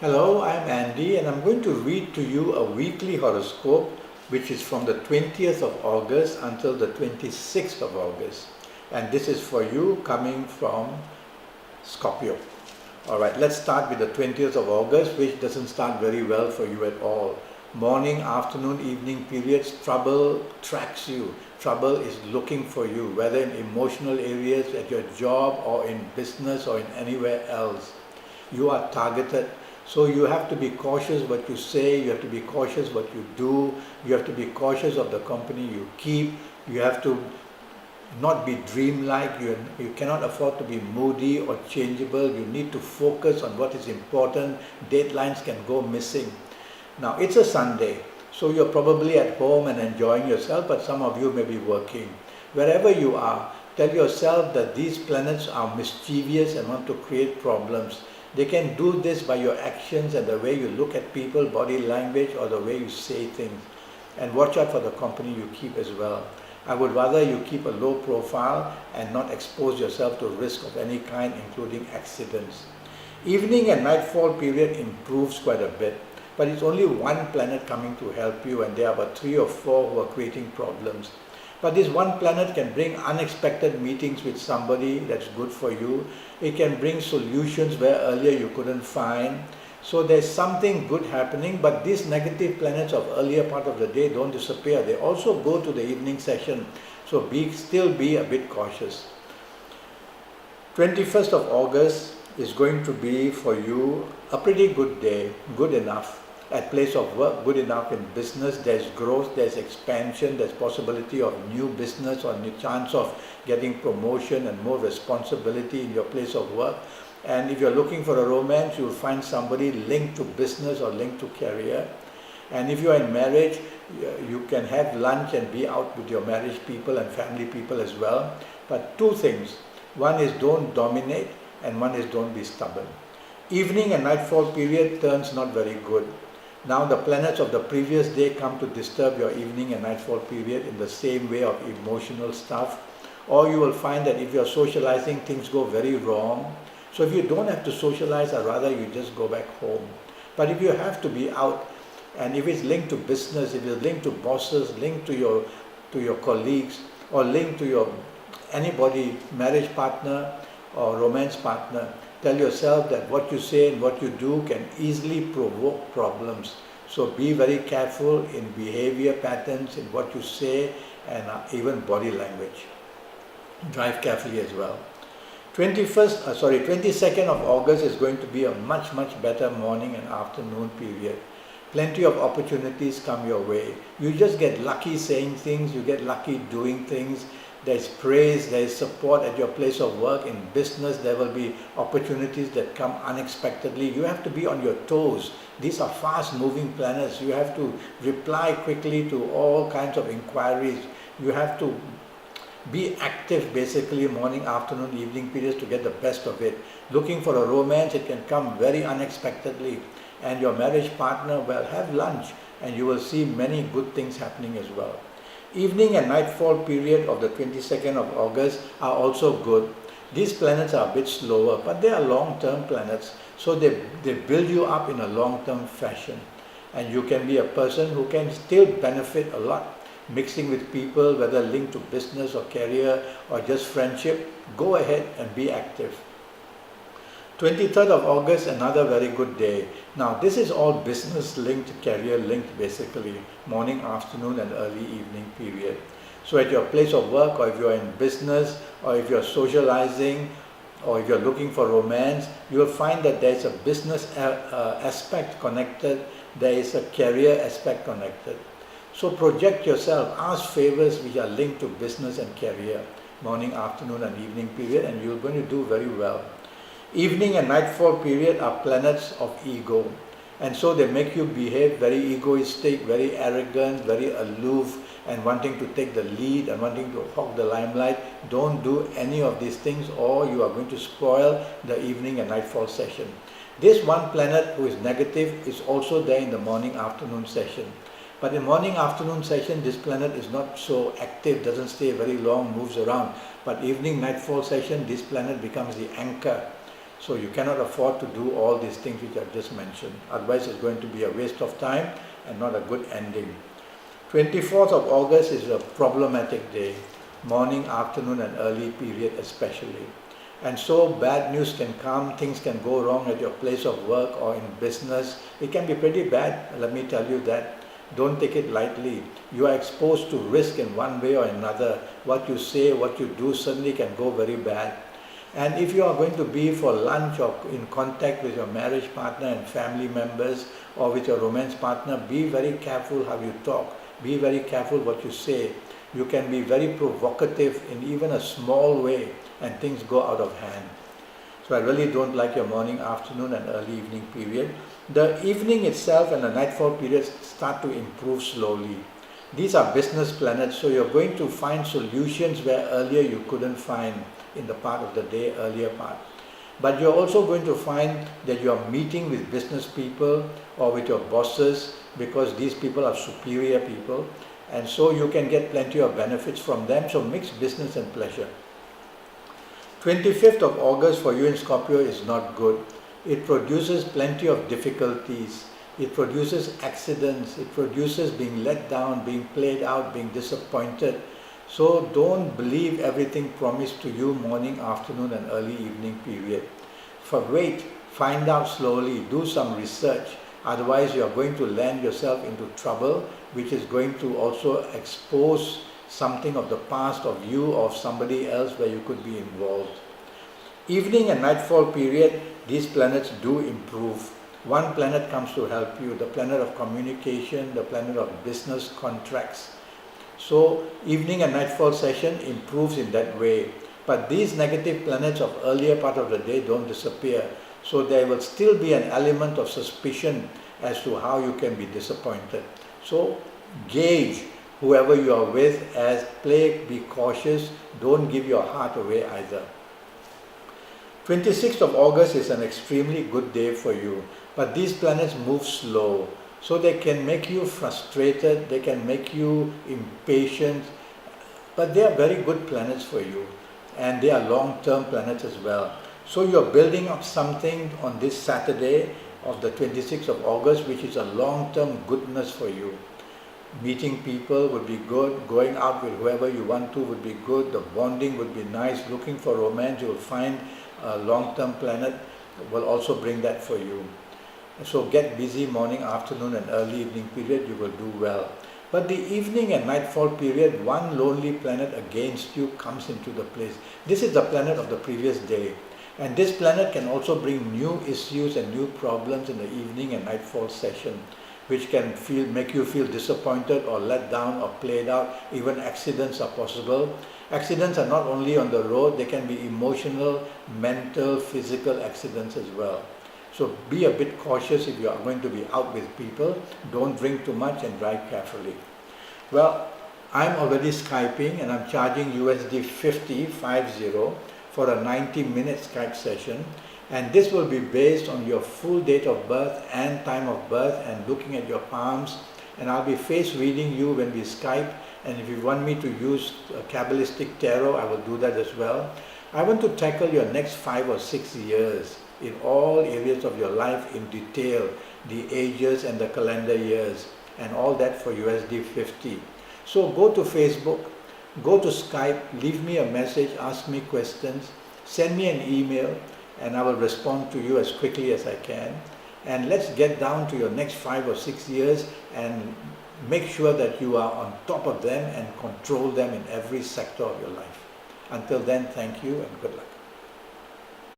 Hello, I'm Andy and I'm going to read to you a weekly horoscope which is from the 20th of August until the 26th of August. And this is for you coming from Scorpio. Alright, let's start with the 20th of August, which doesn't start very well for you at all. Morning, afternoon, evening periods, trouble tracks you. Trouble is looking for you, whether in emotional areas, at your job, or in business, or in anywhere else. You are targeted. So you have to be cautious what you say, you have to be cautious what you do, you have to be cautious of the company you keep, you have to not be dreamlike, you cannot afford to be moody or changeable, you need to focus on what is important, deadlines can go missing. Now it's a Sunday, so you're probably at home and enjoying yourself, but some of you may be working. Wherever you are, tell yourself that these planets are mischievous and want to create problems. They can do this by your actions and the way you look at people, body language, or the way you say things. And watch out for the company you keep as well. I would rather you keep a low profile and not expose yourself to risk of any kind, including accidents. Evening and nightfall period improves quite a bit, but it's only one planet coming to help you, and there are about 3 or 4 who are creating problems. But this one planet can bring unexpected meetings with somebody that's good for you. It can bring solutions where earlier you couldn't find. So there's something good happening, but these negative planets of earlier part of the day don't disappear. They also go to the evening session. So still be a bit cautious. 21st of August is going to be for you a pretty good day, good enough. At place of work, good enough. In business, there's growth, there's expansion, there's possibility of new business or new chance of getting promotion and more responsibility in your place of work. And if you're looking for a romance, you'll find somebody linked to business or linked to career. And if you're in marriage, you can have lunch and be out with your marriage people and family people as well. But 2 things. One is don't dominate, and one is don't be stubborn. Evening and nightfall period turns not very good. Now the planets of the previous day come to disturb your evening and nightfall period in the same way of emotional stuff. Or you will find that if you're socializing, things go very wrong. So if you don't have to socialize, I'd rather you just go back home. But if you have to be out, and if it's linked to business, if it's linked to bosses, linked to your colleagues, or linked to your anybody, marriage partner or romance partner, tell yourself that what you say and what you do can easily provoke problems. So be very careful in behavior patterns, in what you say, and even body language. Drive carefully as well. 22nd of August is going to be a much better morning and afternoon period. Plenty of opportunities come your way. You just get lucky saying things, you get lucky doing things. There's praise, there's support at your place of work. In business, there will be opportunities that come unexpectedly. You have to be on your toes. These are fast-moving planets. You have to reply quickly to all kinds of inquiries. You have to be active basically morning, afternoon, evening periods to get the best of it. Looking for a romance, it can come very unexpectedly. And your marriage partner, well, have lunch and you will see many good things happening as well. Evening and nightfall period of the 22nd of August are also good. These planets are a bit slower, but they are long-term planets, so they build you up in a long-term fashion. And you can be a person who can still benefit a lot. Mixing with people, whether linked to business or career or just friendship, go ahead and be active. 23rd of August, another very good day. Now this is all business linked, career linked basically, morning, afternoon and early evening period. So at your place of work, or if you're in business, or if you're socializing, or if you're looking for romance, you will find that there is a business aspect connected, there is a career aspect connected. So project yourself, ask favors which are linked to business and career, morning, afternoon and evening period, and you're going to do very well. Evening and nightfall period are planets of ego, and so they make you behave very egoistic, very arrogant, very aloof, and wanting to take the lead and wanting to hog the limelight. Don't do any of these things, or you are going to spoil the evening and nightfall session. This one planet who is negative is also there in the morning afternoon session. But in morning afternoon session, this planet is not so active, doesn't stay very long, moves around. But evening nightfall session, this planet becomes the anchor. So you cannot afford to do all these things which I've just mentioned. Otherwise it's going to be a waste of time and not a good ending. 24th of August is a problematic day, morning, afternoon and early period especially. And so bad news can come, things can go wrong at your place of work or in business. It can be pretty bad, let me tell you that. Don't take it lightly. You are exposed to risk in one way or another. What you say, what you do suddenly can go very bad. And if you are going to be for lunch or in contact with your marriage partner and family members or with your romance partner, be very careful how you talk. Be very careful what you say. You can be very provocative in even a small way and things go out of hand. So I really don't like your morning, afternoon and early evening period. The evening itself and the nightfall periods start to improve slowly. These are business planets, so you're going to find solutions where earlier you couldn't find in the part of the day, earlier part. But you're also going to find that you're meeting with business people or with your bosses because these people are superior people, and so you can get plenty of benefits from them. So mix business and pleasure. 25th of August for you in Scorpio is not good. It produces plenty of difficulties. It produces accidents. It produces being let down, being played out, being disappointed. So don't believe everything promised to you morning, afternoon and early evening period. Wait, find out slowly, do some research. Otherwise you are going to land yourself into trouble, which is going to also expose something of the past of you or of somebody else where you could be involved. Evening and nightfall period, these planets do improve. One planet comes to help you, the planet of communication, the planet of business contracts. So evening and nightfall session improves in that way. But these negative planets of earlier part of the day don't disappear. So there will still be an element of suspicion as to how you can be disappointed. So gauge whoever you are with as play, be cautious, don't give your heart away either. 26th of August is an extremely good day for you, but these planets move slow. So they can make you frustrated, they can make you impatient, but they are very good planets for you and they are long-term planets as well. So you're building up something on this Saturday of the 26th of August which is a long-term goodness for you. Meeting people would be good, going out with whoever you want to would be good, the bonding would be nice, looking for romance, you will find a long-term planet will also bring that for you. So get busy morning, afternoon and early evening period, you will do well. But the evening and nightfall period, one lonely planet against you comes into the place. This is the planet of the previous day. And this planet can also bring new issues and new problems in the evening and nightfall session, which can make you feel disappointed or let down or played out. Even accidents are possible. Accidents are not only on the road, they can be emotional, mental, physical accidents as well. So be a bit cautious if you are going to be out with people. Don't drink too much and drive carefully. Well, I'm already Skyping and I'm charging USD 50 for a 90-minute Skype session. And this will be based on your full date of birth and time of birth and looking at your palms. And I'll be face reading you when we Skype. And if you want me to use a Kabbalistic tarot, I will do that as well. I want to tackle your next 5 or 6 years in all areas of your life in detail, the ages and the calendar years, and all that for USD 50. So go to Facebook, go to Skype, leave me a message, ask me questions, send me an email, and I will respond to you as quickly as I can. And let's get down to your next 5 or 6 years and make sure that you are on top of them and control them in every sector of your life. Until then, thank you and good luck.